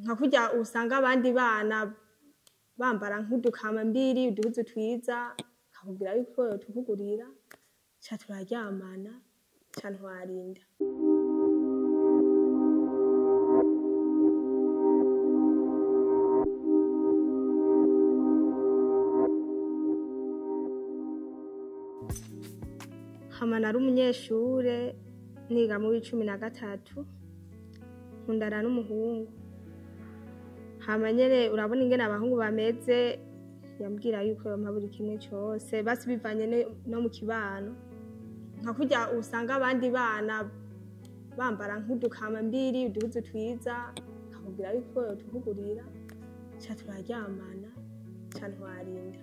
nka kurya usanga abandi bana bambara nk'udukambambiri uduhuzu twiza akakubwira yuko yotukugurira ca turaryamana ca ntwarinda. Hama nari umunyeshure niga mu w'13 nkundana n'umuhungu. Hama nyene urabona ingene abahungu bameze, yambwira yuko yompa buri kimwe cose basi bivanye no mu kibano, nka kurya usanga abandi bana bambara nk'udukambambiri uduhuzu twiza akakubwira yuko yotukugurira ca turaryamana ca ntwarinda.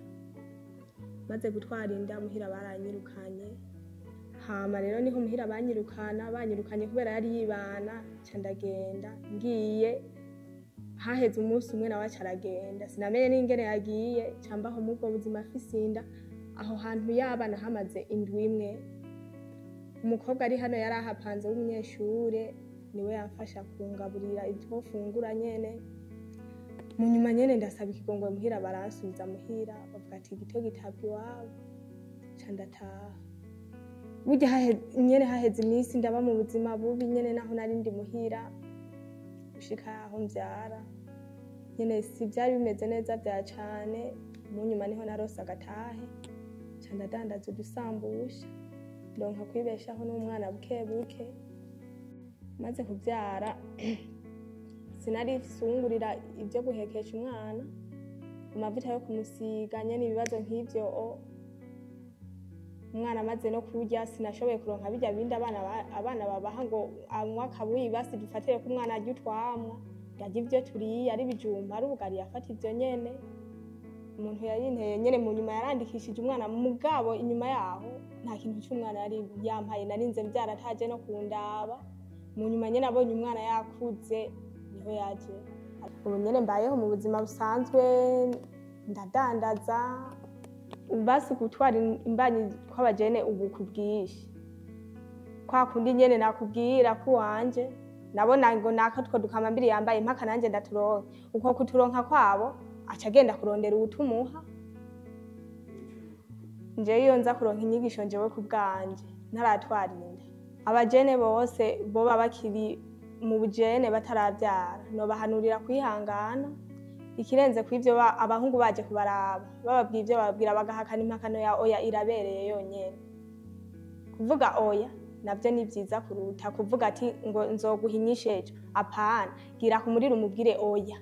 Maze gutwarinda muhira baranyirukanye. Hama rero niho muhira banyirukanye kubera yari yibana ca ndagenda. Ngiye haheze umunsi umwe nawe caragenda, sinamenye n'ingene yagiye cambaho mubwo buzima afisinda. Aho hantu yabana hamaze indwi imwe. Umukobwa ari hano yari ahapanze w'umunyeshure niwe yamfasha kungaburira ivyo fungura nyene. Mu nyuma nyene ndasaba ikigongwe muhira baransubiza muhira bavuga ati igito gitabwa iwabo ca ndataha. Burya haheze iminsi ndaba mu buzima bubi nyene naho nari ndi muhira gushika aho mvyara nyene si vyari bimeze neza vya cane. Mu nyuma niho narose agatahe ca ndadandaza udusambusha ndonka kwibeshaho n'umwana buke. Maze kuvyara sinari sungurira ivyo guhekesha umwana, amavuta yo kumusiga nyene ibibazo nk'ivyo. Umwana amaze no kurya sinashoboye kuronka birya bindi abana babaha ngo anywa kabuyi basi dufatire ko umwana arya utwamwa, yarya ivyo turiye ari bijumba ari ubugari yafata ivyo nyene. Umuntu yarinteye nyene mu nyuma yarandikishije umwana mugabo inyuma yaho nta kintu cy'umwana yari yampaye, narinze mbyara ataje no kundaba. Mu nyuma nyene abonye umwana yakuze niho yaje. Ubu nyene mbayeho mu buzima busanzwe ndadandaza basi gutwara imbanyi kw'abajene ubu kubwishi kwa kundi nyene nakubwira ko wanje nabona ngo nakatwo dukambambiri yambaye impaka nanje ndaturonka. Uko kuturonka kwabo aca agenda kurondera ubutumuha. Nje iyo nza kuronka inyigisho njewe ku bwanje ntaratwarinda. Abajene bose boba bakiri mu bujene bataravyara no bahanurira kwihangana. Ikirenze kw'ivyo abahungu baje kubaraba bababwiye ivyo bababwira bagahakana impakano ya oya irabereye yonyene. Kuvuga oya navyo ni vyiza kuruta kuvuga ati ngo nzoguhinyisheje. Apana gira kumurira umubwire oya